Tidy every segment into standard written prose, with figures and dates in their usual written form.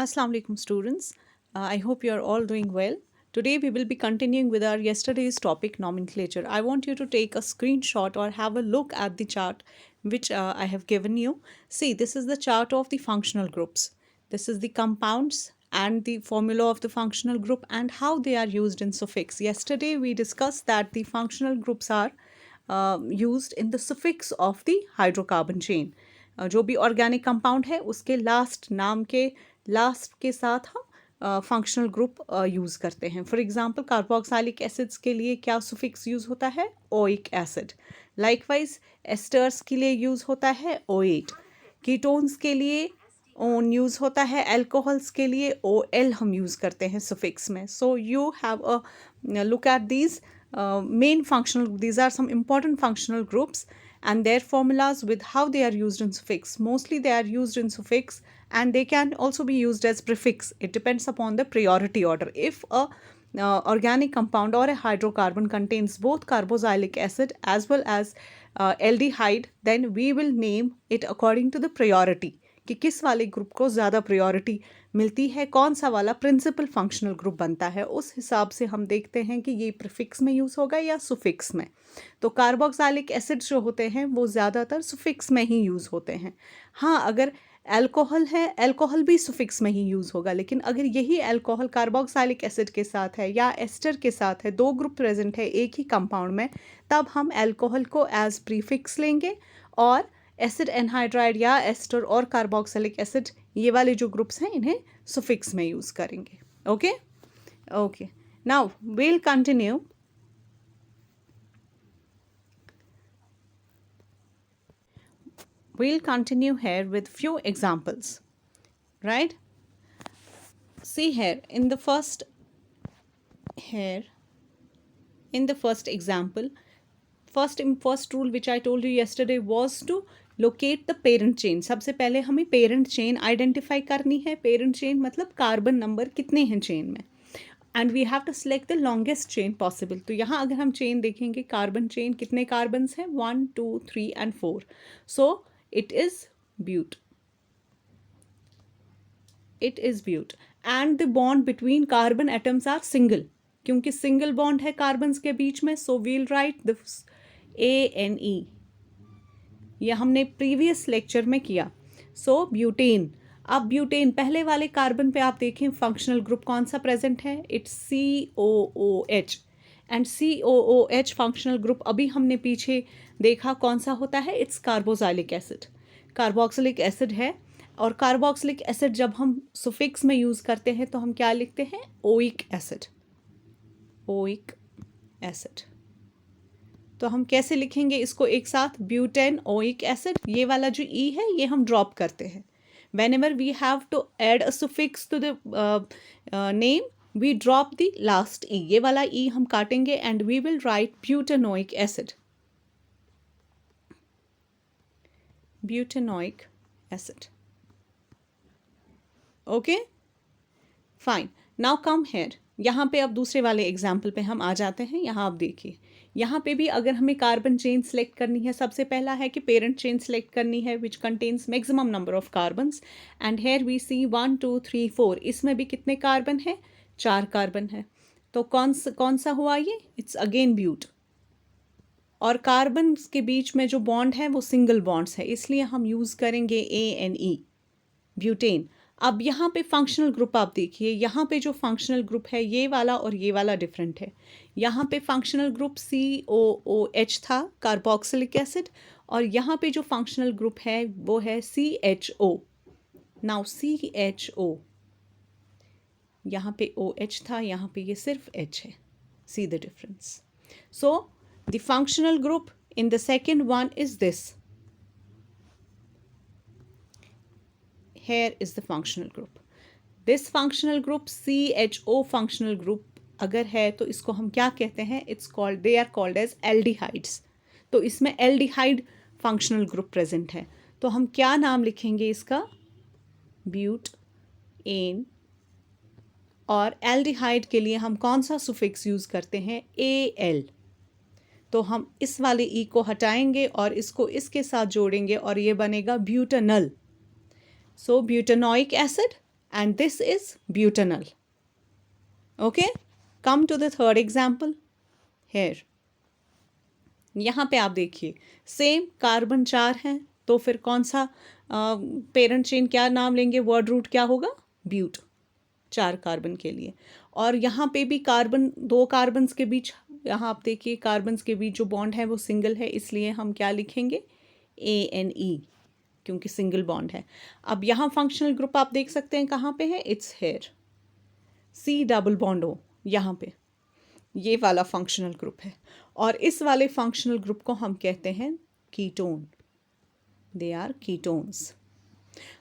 Assalamu alaikum students. I hope you are all doing well. Today we will be continuing with our yesterday's topic nomenclature. I want you to take a screenshot or have a look at the chart which I have given you. See, this is the chart of the functional groups. This is the compounds and the formula of the functional group and how they are used in suffix. Yesterday we discussed that the functional groups are used in the suffix of the hydrocarbon chain. जो भी organic compound है उसके last नाम के last के साथ हम functional group use करते हैं. फॉर एग्जांपल कार्बोक्सिलिक एसिड्स के लिए क्या सुफिक्स यूज़ होता है? Oic acid. लाइकवाइज एस्टर्स के लिए यूज़ होता है ओएट. कीटोन्स के लिए ओन यूज़ होता है. एल्कोहल्स के लिए OL हम यूज़ करते हैं सुफिक्स में. So you have a look at these main functional, these are some important functional groups and their formulas with how they are used in suffix. Mostly they are used in suffix and they can also be used as prefix. It depends upon the priority order. If a organic compound or a hydrocarbon contains both carboxylic acid as well as aldehyde, then we will name it according to the priority कि किस वाले group को ज़्यादा priority मिलती है, कौन सा वाला प्रिंसिपल फंक्शनल ग्रुप बनता है. उस हिसाब से हम देखते हैं कि ये प्रीफिक्स में यूज़ होगा या सुफिक्स में. तो कार्बोक्सिलिक एसिड्स जो होते हैं वो ज़्यादातर सुफिक्स में ही यूज़ होते हैं. हाँ, अगर अल्कोहल है, अल्कोहल भी सुफिक्स में ही यूज़ होगा. लेकिन अगर यही अल्कोहल कार्बोक्सिलिक एसिड के साथ है या एस्टर के साथ है, दो ग्रुप प्रेजेंट है एक ही कंपाउंड में, तब हम अल्कोहल को एज प्रीफिक्स लेंगे और एसिड एनहाइड्राइड या एस्टर और कार्बोक्सिलिक एसिड ये वाले जो ग्रुप्स हैं इन्हें सुफिक्स में यूज़ करेंगे. Okay okay, now we'll continue. We'll continue here with few examples, right? See here in the first example, first rule which I told you yesterday was to locate the parent chain. सबसे पहले हमें parent chain identify करनी है. parent chain मतलब carbon number कितने हैं chain में, and we have to select the longest chain possible. तो यहाँ अगर हम चेन देखेंगे, कार्बन चेन कितने कार्बन्स हैं? 1 2 3 and 4. so it is bute and the bond between carbon atoms are single. क्योंकि सिंगल बॉन्ड है कार्बन्स के बीच में, so we'll write the ANE. यह हमने प्रीवियस लेक्चर में किया. सो ब्यूटेन. अब ब्यूटेन पहले वाले कार्बन पे आप देखें फंक्शनल ग्रुप कौन सा प्रेजेंट है? It's COOH. And COOH functional group अभी हमने पीछे देखा कौन सा होता है? It's carboxylic acid. Carboxylic acid है. और कार्बोक्सिलिक एसिड जब हम सुफिक्स में यूज़ करते हैं तो हम क्या लिखते हैं? Oic acid. Oic acid. तो हम कैसे लिखेंगे इसको एक साथ? Butane oic acid. ये वाला जो E है ये हम ड्रॉप करते हैं. whenever we have to add a suffix to the name, we drop the last E. ये वाला E हम काटेंगे and we will write butanoic acid. Butanoic acid. Okay? Fine. Now come here. यहाँ पे अब दूसरे वाले एग्जाम्पल पे हम आ जाते हैं. यहाँ आप देखिए, यहाँ पे भी अगर हमें कार्बन चेन सेलेक्ट करनी है, सबसे पहला है कि पेरेंट चेन सेलेक्ट करनी है which contains maximum number of carbons. And here we see 1 2 3 4. इसमें भी कितने कार्बन है? 4 कार्बन है. तो कौन सा हुआ ये? It's again but. और कार्बन के बीच में जो बॉन्ड है वो सिंगल बॉन्ड्स है, इसलिए हम यूज़ करेंगे ANE, ब्यूटेन. अब यहाँ पे फंक्शनल ग्रुप आप देखिए, यहाँ पे जो फंक्शनल ग्रुप है ये वाला और ये वाला डिफरेंट है. यहाँ पे फंक्शनल ग्रुप COOH था, कार्बोक्सिलिक एसिड, और यहाँ पे जो फंक्शनल ग्रुप है वो है CHO. नाउ CHO, यहाँ पे OH था, यहाँ पे ये सिर्फ H है. See the difference. So the functional group in the second one is this. Here is the functional group. This functional group CHO functional group अगर है तो इसको हम क्या कहते हैं? they are called as aldehydes. तो इसमें aldehyde functional group present है. तो हम क्या नाम लिखेंगे इसका? butane. और aldehyde के लिए हम कौन सा suffix यूज़ करते हैं? AL. तो हम इस वाले E को हटाएंगे और इसको इसके साथ जोड़ेंगे और ये बनेगा butanol. So butanoic acid and this is butanol. Okay, come to the third example here. यहाँ पे आप देखिए सेम कार्बन 4 हैं, तो फिर कौन सा पेरेंट चेन क्या नाम लेंगे, वर्ड रूट क्या होगा, ब्यूट, 4 कार्बन के लिए। और यहाँ पे भी कार्बन, 2 कार्बन्स के बीच, यहाँ आप देखिए कार्बन्स के बीच जो बॉन्ड है वो सिंगल है, इसलिए हम क्या लिखेंगे, ANE, क्योंकि सिंगल बॉन्ड है। अब यहाँ फंक्शनल ग्रुप आप देख सकते हैं कहाँ पे है, it's here, C double bond O, यहाँ पे ये वाला फंक्शनल ग्रुप है। और इस वाले फंक्शनल ग्रुप को हम कहते हैं कीटोन, दे आर कीटोन्स।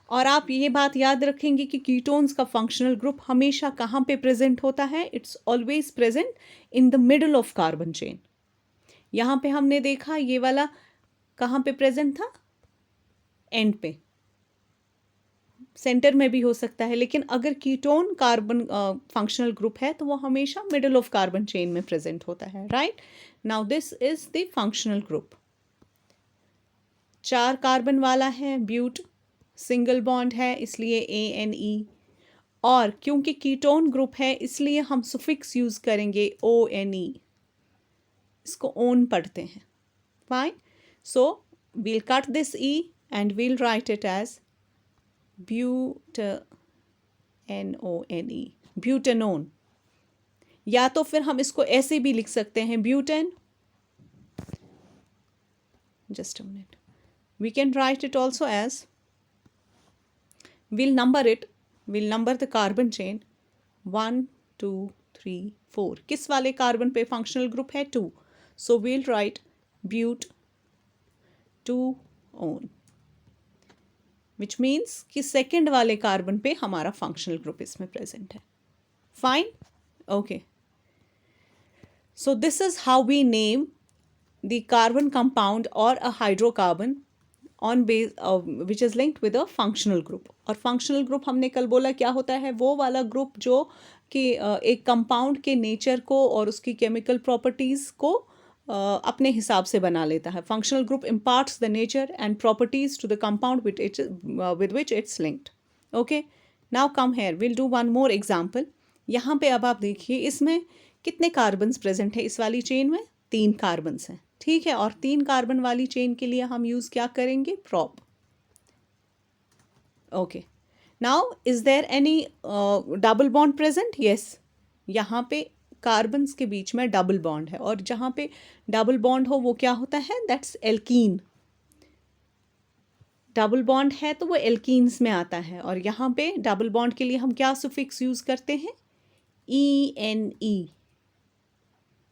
और आप ये बात याद रखेंगे कि कीटोन्स का फंक्शनल ग्रुप हमेशा कहाँ पे प्रेजेंट होता है, it's always present in the middle of carbon chain. यहाँ पे हमने देखा ये वाला कहाँ पे प्रेजेंट था, एंड पे, सेंटर में भी हो सकता है, लेकिन अगर कीटोन कार्बन फंक्शनल ग्रुप है तो वो हमेशा मिडल ऑफ कार्बन चेन में प्रेजेंट होता है, right. Now this is the functional group, 4 carbon वाला है, ब्यूट, सिंगल बॉन्ड है इसलिए ANE, और क्योंकि कीटोन ग्रुप है इसलिए हम सुफिक्स यूज करेंगे ONE, इसको ओन पढ़ते हैं, fine. So we'll cut this E and we'll write it as BUTANONE, butanone. या तो फिर हम इसको ऐसे भी लिख सकते हैं, butane, just a minute, we can write it also as, we'll number the carbon chain 1 2 3 4। किस वाले कार्बन पे फंक्शनल ग्रुप है, 2, so we'll write but 2-on, which means कि सेकेंड वाले कार्बन पे हमारा फंक्शनल ग्रुप इसमें प्रेजेंट है, fine, okay. So this is how we name the carbon compound और a hydrocarbon on base which is linked with a functional group. और functional group हमने कल बोला क्या होता है, वो वाला ग्रुप जो कि एक कंपाउंड के नेचर को और उसकी केमिकल प्रॉपर्टीज़ को अपने हिसाब से बना लेता है। Functional group imparts the nature and properties to the compound with which it's linked. Okay, now come here, will do one more example. यहाँ पे अब आप देखिए इसमें कितने कार्बन्स प्रेजेंट है, इस वाली चेन में 3 कार्बन्स हैं, ठीक है। और 3 कार्बन वाली चेन के लिए हम यूज़ क्या करेंगे, prop. Okay, now is there any double bond present, yes, यहाँ पे कार्बन्स के बीच में डबल बॉन्ड है, और जहाँ पे डबल बॉन्ड हो वो क्या होता है, दैट्स एल्कीन। डबल बॉन्ड है तो वो एल्कीन्स में आता है। और यहाँ पे डबल बॉन्ड के लिए हम क्या सुफिक्स यूज़ करते हैं, ENE,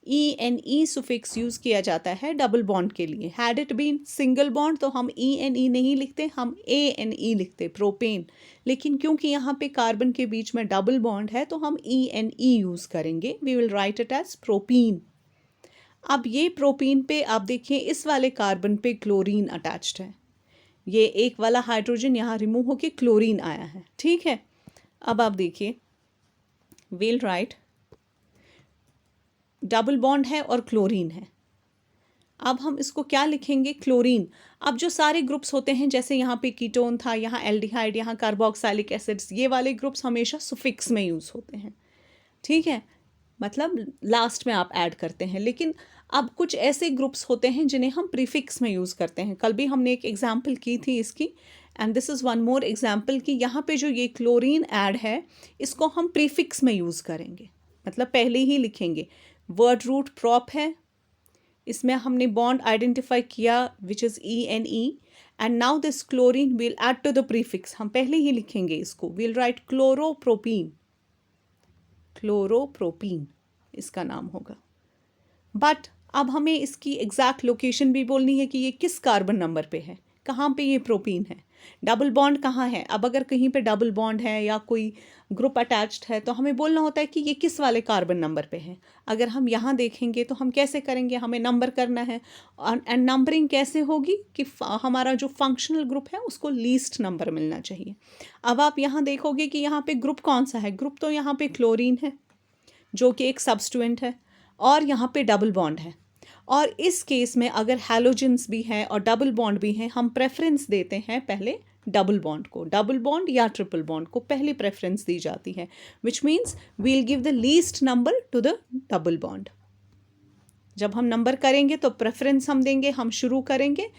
ENE सुफिक्स यूज़ किया जाता है डबल बॉन्ड के लिए। Had it been single bond तो हम ENE नहीं लिखते, हम ANE लिखते, प्रोपेन। लेकिन क्योंकि यहाँ पे कार्बन के बीच में डबल बॉन्ड है तो हम ENE यूज़ करेंगे, we will write it as propene. अब ये प्रोपीन पे आप देखिए इस वाले कार्बन पे क्लोरीन अटैच्ड है, ये एक वाला हाइड्रोजन यहाँ रिमूव होके क्लोरीन आया है, ठीक है। अब आप देखिए वील राइट, डबल बॉन्ड है और क्लोरीन है। अब हम इसको क्या लिखेंगे, क्लोरीन। अब जो सारे ग्रुप्स होते हैं, जैसे यहाँ पे कीटोन था, यहाँ एल्डिहाइड, यहाँ कार्बोक्सिलिक एसिड्स, ये वाले ग्रुप्स हमेशा सुफिक्स में यूज़ होते हैं, ठीक है, मतलब लास्ट में आप ऐड करते हैं। लेकिन अब कुछ ऐसे ग्रुप्स होते हैं जिन्हें हम प्रीफिक्स में यूज़ करते हैं। कल भी हमने एक एग्जाम्पल की थी इसकी, and this is one more example कि यहाँ पे जो ये क्लोरीन ऐड है इसको हम प्रीफिक्स में यूज़ करेंगे, मतलब पहले ही लिखेंगे। वर्ड रूट प्रॉप है, इसमें हमने बॉन्ड आइडेंटिफाई किया which is ENE, and now this chlorine will add to the prefix, हम पहले ही लिखेंगे इसको, विल राइट क्लोरोप्रोपीन, क्लोरोप्रोपीन इसका नाम होगा। बट अब हमें इसकी एग्जैक्ट लोकेशन भी बोलनी है कि ये किस कार्बन नंबर पे है, कहाँ पे ये प्रोपीन है, डबल बॉन्ड कहाँ है। अब अगर कहीं पे डबल बॉन्ड है या कोई ग्रुप अटैच्ड है तो हमें बोलना होता है कि ये किस वाले कार्बन नंबर पे है। अगर हम यहाँ देखेंगे तो हम कैसे करेंगे, हमें नंबर करना है, एंड नंबरिंग कैसे होगी कि हमारा जो फंक्शनल ग्रुप है उसको लीस्ट नंबर मिलना चाहिए। अब आप यहाँ देखोगे कि यहाँ पे ग्रुप कौन सा है, ग्रुप तो यहाँ पे क्लोरीन है जो कि एक सब्स्टिट्यूएंट है, और यहाँ पे डबल बॉन्ड है। और इस केस में अगर हैलोजेंस भी हैं और डबल बॉन्ड भी हैं, हम प्रेफरेंस देते हैं पहले डबल बॉन्ड को, डबल बॉन्ड या ट्रिपल बॉन्ड को पहले प्रेफरेंस दी जाती है, which means we'll give the least number to the double bond. जब हम नंबर करेंगे तो प्रेफरेंस हम देंगे, हम शुरू करेंगे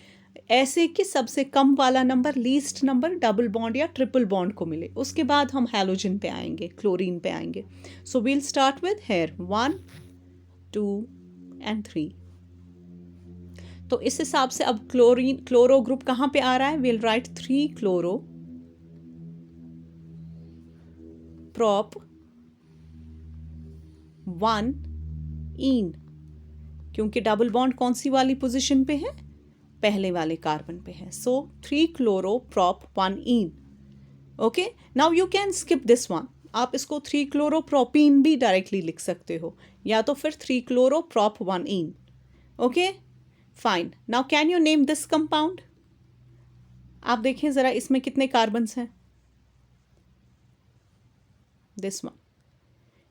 ऐसे कि सबसे कम वाला number, least number double bond या ट्रिपल बॉन्ड को मिले। उसके बाद हम हैलोजन पे आएंगे, क्लोरीन पे आएंगे। So we'll start with here 1 2 and 3। तो इस हिसाब से अब क्लोरो ग्रुप कहाँ पे आ रहा है? विल राइट 3 क्लोरो prop 1 इन, क्योंकि डबल बॉन्ड कौन सी वाली पोजीशन पे है? पहले वाले कार्बन पे है। सो 3 chloro prop 1 in. Okay, now you can skip this one. आप इसको 3 क्लोरो प्रोपीन भी डायरेक्टली लिख सकते हो, या तो फिर 3 chloro prop 1 in. Okay fine, now can you name this compound? आप देखें जरा इसमें कितने कार्बन्स हैं? This one,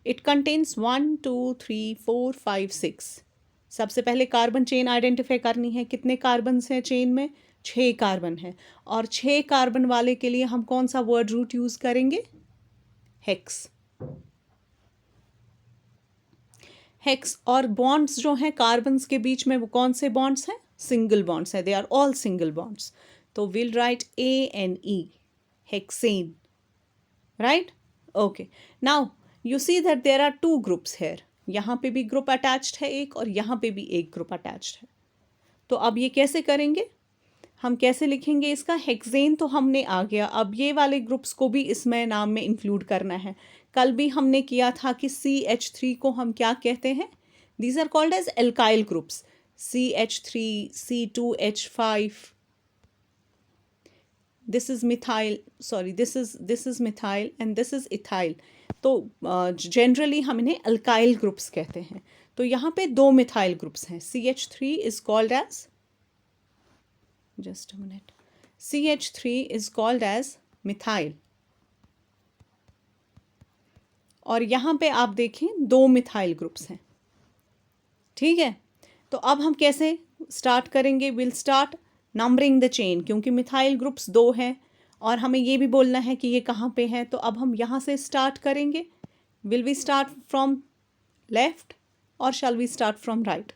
it contains 1 2 3 4 5 6। सबसे पहले कार्बन चेन आइडेंटिफाई करनी है। कितने कार्बन्स हैं चेन में? 6 कार्बन है। और 6 कार्बन वाले के लिए हम कौन सा वर्ड रूट यूज करेंगे? हेक्स। हेक्स। और बॉन्ड्स जो हैं कार्बन्स के बीच में, वो कौन से बॉन्ड्स हैं? सिंगल बॉन्ड्स हैं, they are all single bonds. तो will write ANE, hexane, right? Okay, now you see that there are 2 groups here. यहाँ पे भी ग्रुप अटैच्ड है एक, और यहाँ पे भी एक ग्रुप अटैच्ड है। तो अब ये कैसे करेंगे? हम कैसे लिखेंगे इसका? हेक्सेन तो हमने आ गया, अब ये वाले ग्रुप्स को भी इसमें नाम में इंक्लूड करना है। कल भी हमने किया था कि CH3 को हम क्या कहते हैं? These are called as alkyl groups. CH3, C2H5, this is methyl, sorry this is methyl and this is ethyl. तो जनरली हम इन्हें अल्काइल ग्रुप्स कहते हैं। तो यहाँ पे 2 मिथाइल ग्रुप्स हैं। CH3 is called as, just a minute, CH3 is called as methyl। और यहाँ पे आप देखें 2 मिथाइल ग्रुप्स हैं, ठीक है? तो अब हम कैसे स्टार्ट करेंगे? Will start numbering the chain, क्योंकि मिथाइल ग्रुप्स 2 हैं और हमें ये भी बोलना है कि ये कहाँ पे हैं। तो अब हम यहाँ से स्टार्ट करेंगे। Will we start from left और shall we start from right?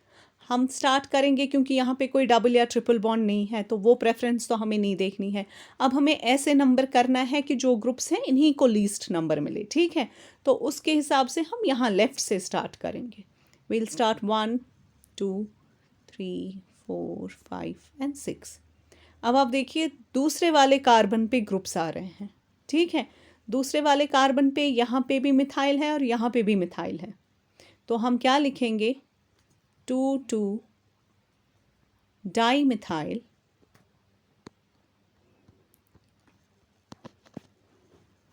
हम स्टार्ट करेंगे, क्योंकि यहाँ पे कोई डबल या ट्रिपल बॉन्ड नहीं है, तो वो प्रेफरेंस तो हमें नहीं देखनी है। अब हमें ऐसे नंबर करना है कि जो ग्रुप्स हैं इन्हीं को लीस्ट नंबर मिले, ठीक है? तो उसके हिसाब से हम यहाँ लेफ्ट से स्टार्ट करेंगे। Will start 1 2 3 4 5 and 6। अब आप देखिए दूसरे वाले कार्बन पे ग्रुप्स आ रहे हैं, ठीक है? दूसरे वाले कार्बन पे यहाँ पे भी मिथाइल है और यहाँ पे भी मिथाइल है। तो हम क्या लिखेंगे? 2 dimethyl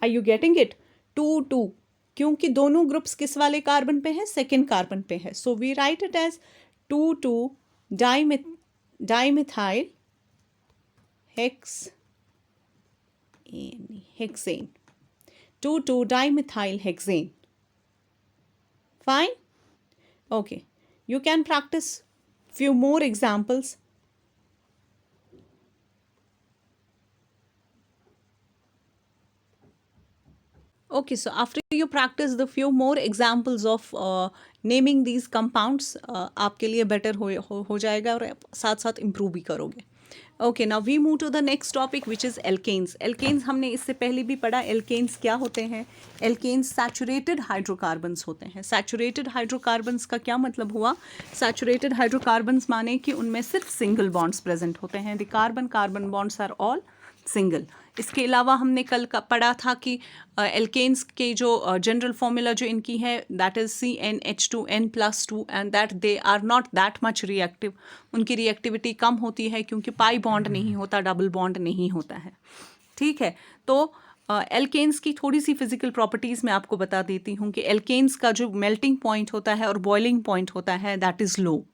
are you getting it? 2 क्योंकि दोनों ग्रुप्स किस वाले कार्बन पे है? सेकेंड कार्बन पे है। So we write it as 2 dimethyl hexane, 2 dimethyl hexane। Fine? Okay. You can practice few more examples. Okay, so after you practice the few more examples of naming these compounds, आपके लिए better हो जाएगा और साथ साथ improve भी करोगे। Okay, now we move to the next topic which is alkanes. Alkanes हमने इससे पहले भी पढ़ा। एल्केन्स क्या होते हैं? एल्केन्स सैचुरेटेड हाइड्रोकार्बन्स होते हैं। सैचुरेटेड हाइड्रोकार्बन्स का क्या मतलब हुआ? सैचुरेटेड हाइड्रोकार्बन्स माने कि उनमें सिर्फ सिंगल बॉन्ड्स प्रेजेंट होते हैं। The carbon bonds are all single. इसके अलावा हमने कल का पढ़ा था कि एल्केन्स के जो जनरल फॉर्मूला जो इनकी है that is CnH2n+2 and that they are not that much reactive. उनकी रिएक्टिविटी कम होती है क्योंकि पाई बॉन्ड नहीं होता, डबल बॉन्ड नहीं होता है, ठीक है? तो एल्केन्स की थोड़ी सी फिजिकल प्रॉपर्टीज़ मैं आपको बता देती हूँ कि एल्केन्स का जो मेल्टिंग पॉइंट होता है और बॉइलिंग पॉइंट होता है that is low,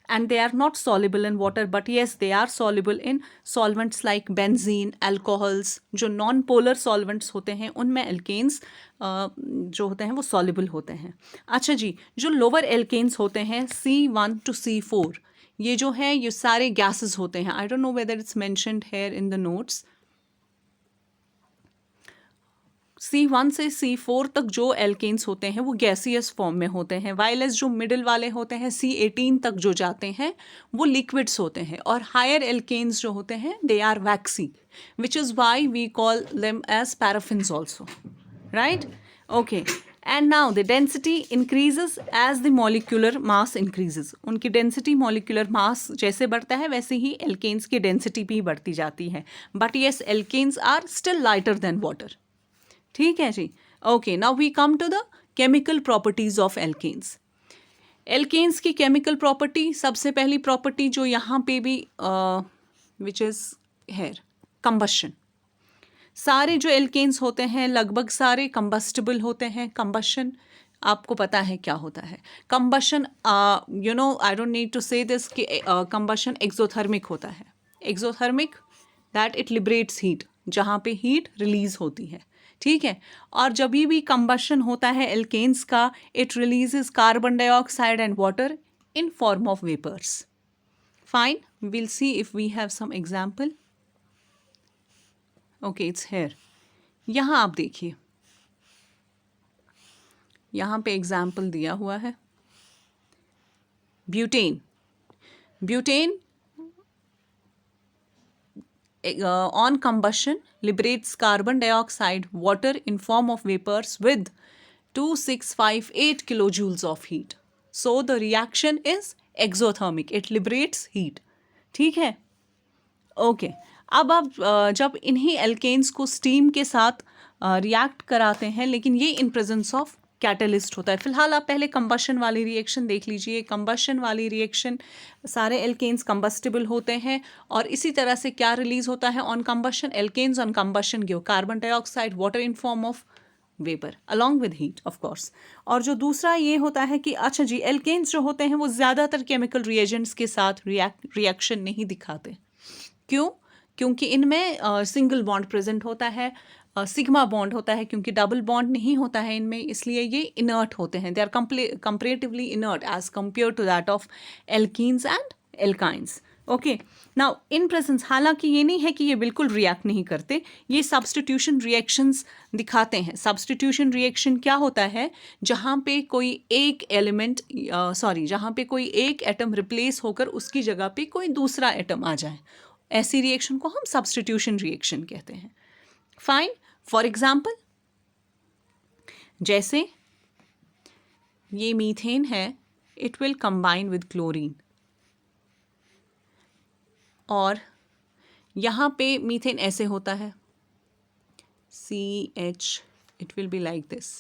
and they are not soluble in water, but yes they are soluble in solvents like benzene, alcohols। जो नॉन पोलर सॉल्वेंट्स होते हैं उनमें एल्केन्स जो होते हैं वो soluble होते हैं। अच्छा जी, जो लोअर एल्केन्स होते हैं C1 to C4, ये जो है ये सारे गैसेस होते हैं। I don't know whether it's mentioned here in the notes. C1 से C4 तक जो एल्केन्स होते हैं वो गैसियस फॉर्म में होते हैं, वाइलेस जो मिडिल वाले होते हैं C18 तक जो जाते हैं वो लिक्विड्स होते हैं, और हायर एल्केन्स जो होते हैं they are waxy, which is why we call them as paraffins also, right? Okay, and now the density increases as the molecular mass increases. उनकी डेंसिटी मॉलिक्यूलर मास जैसे बढ़ता है वैसे ही एल्केन्स की डेंसिटी भी बढ़ती जाती है, but yes alkanes are still lighter than water. ठीक है जी। Okay, now we come to the chemical properties of alkanes. Alkanes की केमिकल प्रॉपर्टी, सबसे पहली प्रॉपर्टी जो यहाँ पे भी विच इज़ हेयर, कंबशन। सारे जो एल्केन्स होते हैं लगभग सारे कंबस्टिबल होते हैं। कंबशन आपको पता है क्या होता है? Combustion, you know, I don't need to say this कि कंबशन एक्सोथर्मिक होता है। Exothermic that it liberates heat, जहाँ पे हीट रिलीज होती है, ठीक है। और जब भी कंबशन होता है एल्केन्स का, it releases carbon dioxide and water in form of vapours. Fine, will see if we have some example. Okay, it's here. यहाँ आप देखिए, यहाँ पे एग्जाम्पल दिया हुआ है। Butane. Butane on combustion liberates carbon dioxide, water in form of vapors with 2658 kilojoules of heat. So the reaction is exothermic. It liberates heat. ठीक है? ओके, अब आप जब इन्हीं एल्केन्स को स्टीम के साथ रिएक्ट कराते हैं, लेकिन ये इन प्रेजेंस ऑफ कैटलिस्ट होता है। फिलहाल आप पहले कंबशन वाली रिएक्शन देख लीजिए। कंबशन वाली रिएक्शन, सारे एल्केन्स कंबस्टिबल होते हैं, और इसी तरह से क्या रिलीज होता है on combustion? Alkanes on combustion give carbon dioxide, water in form of vapour along with heat of course. और जो दूसरा ये होता है कि अच्छा जी, एल्केन्स जो होते हैं वो ज़्यादातर केमिकल रिएजेंट्स के साथ रिएक्शन नहीं दिखाते। क्यों? क्योंकि इनमें सिंगल बॉन्ड प्रेजेंट होता है, सिग्मा बॉन्ड होता है, क्योंकि डबल बॉन्ड नहीं होता है इनमें, इसलिए ये इनर्ट होते हैं। They are comparatively inert as compare to that of alkenes and alkynes. Okay, now in presence, हालांकि ये नहीं है कि ये बिल्कुल रिएक्ट नहीं करते, ये सब्स्टिट्यूशन रिएक्शंस दिखाते हैं। सब्स्टिट्यूशन रिएक्शन क्या होता है? जहाँ पे कोई एक एलिमेंट, जहाँ पे कोई एक एटम रिप्लेस होकर उसकी जगह पे कोई दूसरा एटम आ जाए, ऐसी रिएक्शन को हम सब्स्टिट्यूशन रिएक्शन कहते हैं। फाइन, फॉर एग्जाम्पल, जैसे ये मीथेन है, it will combine with chlorine, और यहाँ पे मीथेन ऐसे होता है, CH, it will be like this.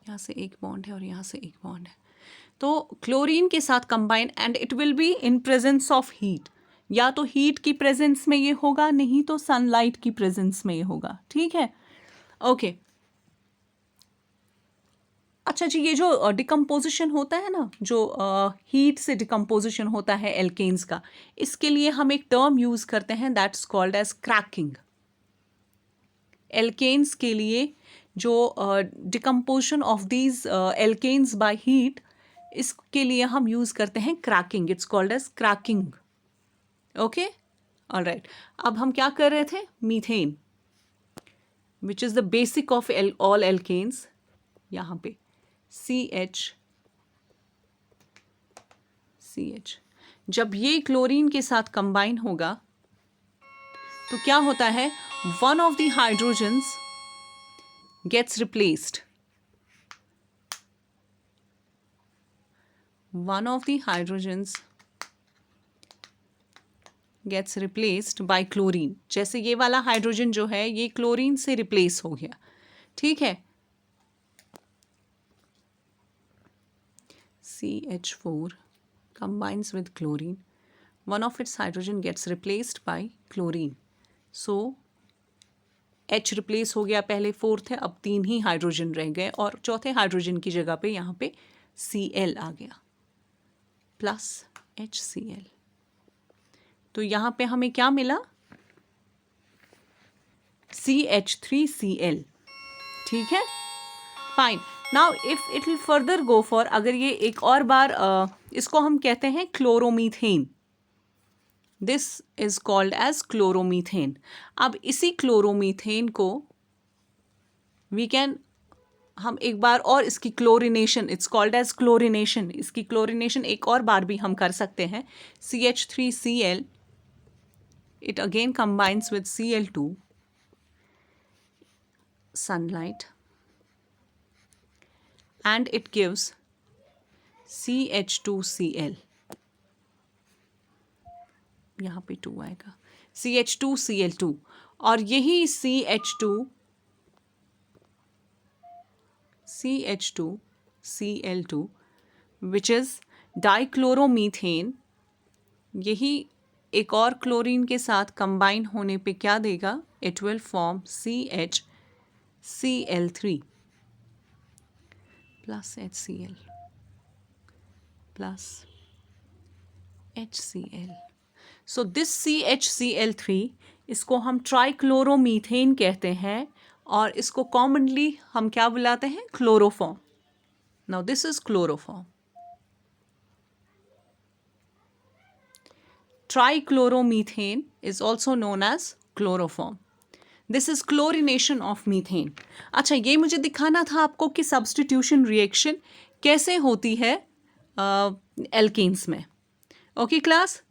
यहाँ से एक बॉन्ड है और यहाँ से एक बॉन्ड है, तो क्लोरीन के साथ combine, and it will be in presence of heat. या तो हीट की प्रेजेंस में ये होगा, नहीं तो सनलाइट की प्रेजेंस में ये होगा। ठीक है, ओके। अच्छा जी, ये जो डिकम्पोजिशन होता है ना, जो हीट से डिकम्पोजिशन होता है एल्केन्स का, इसके लिए हम एक टर्म यूज करते हैं, that's called as cracking. Alkanes के लिए जो decomposition of these alkanes by heat, इसके लिए हम यूज करते हैं cracking. It's called as cracking. Okay, alright. अब हम क्या कर रहे थे? Methane, which is the basic of all alkanes, यहाँ पे CH। जब ये क्लोरीन के साथ कंबाइन होगा तो क्या होता है? One of the hydrogens gets replaced, one of the hydrogens gets replaced by chlorine। जैसे ये वाला हाइड्रोजन जो है ये क्लोरीन से रिप्लेस हो गया, ठीक है। CH4 combines with chlorine, one of its hydrogen gets replaced by chlorine, so H replace हो गया, पहले 4th है, अब 3 ही हाइड्रोजन रह गए, और चौथे हाइड्रोजन की जगह पे यहाँ पे Cl आ गया, प्लस HCl। तो यहाँ पे हमें क्या मिला? CH3Cl। ठीक है, fine. Now if it will further go for, अगर ये एक और बार इसको हम कहते हैं chloromethane. This is called as chloromethane. अब इसी क्लोरोमीथेन को वी कैन, हम एक बार और इसकी chlorination, it's called as chlorination, इसकी क्लोरिनेशन एक और बार भी हम कर सकते हैं. CH3Cl, it again combines with Cl2, sunlight, and it gives CH2Cl. यहाँ पे 2 आएगा, CH2Cl2. और यही CH2Cl2 which is डाइक्लोरोमीथेन, यही एक और क्लोरीन के साथ कंबाइन होने पे क्या देगा? It will form CHCl3 plus HCl plus HCl. So this CHCl3, इसको हम ट्राइक्लोरोमीथेन कहते हैं और इसको कॉमनली हम क्या बुलाते हैं? Chloroform. Now this is chloroform. Trichloromethane is also known as chloroform. This is chlorination of methane. अच्छा, ये मुझे दिखाना था आपको कि सब्स्टिट्यूशन रिएक्शन कैसे होती है एल्केन्स में. Okay class,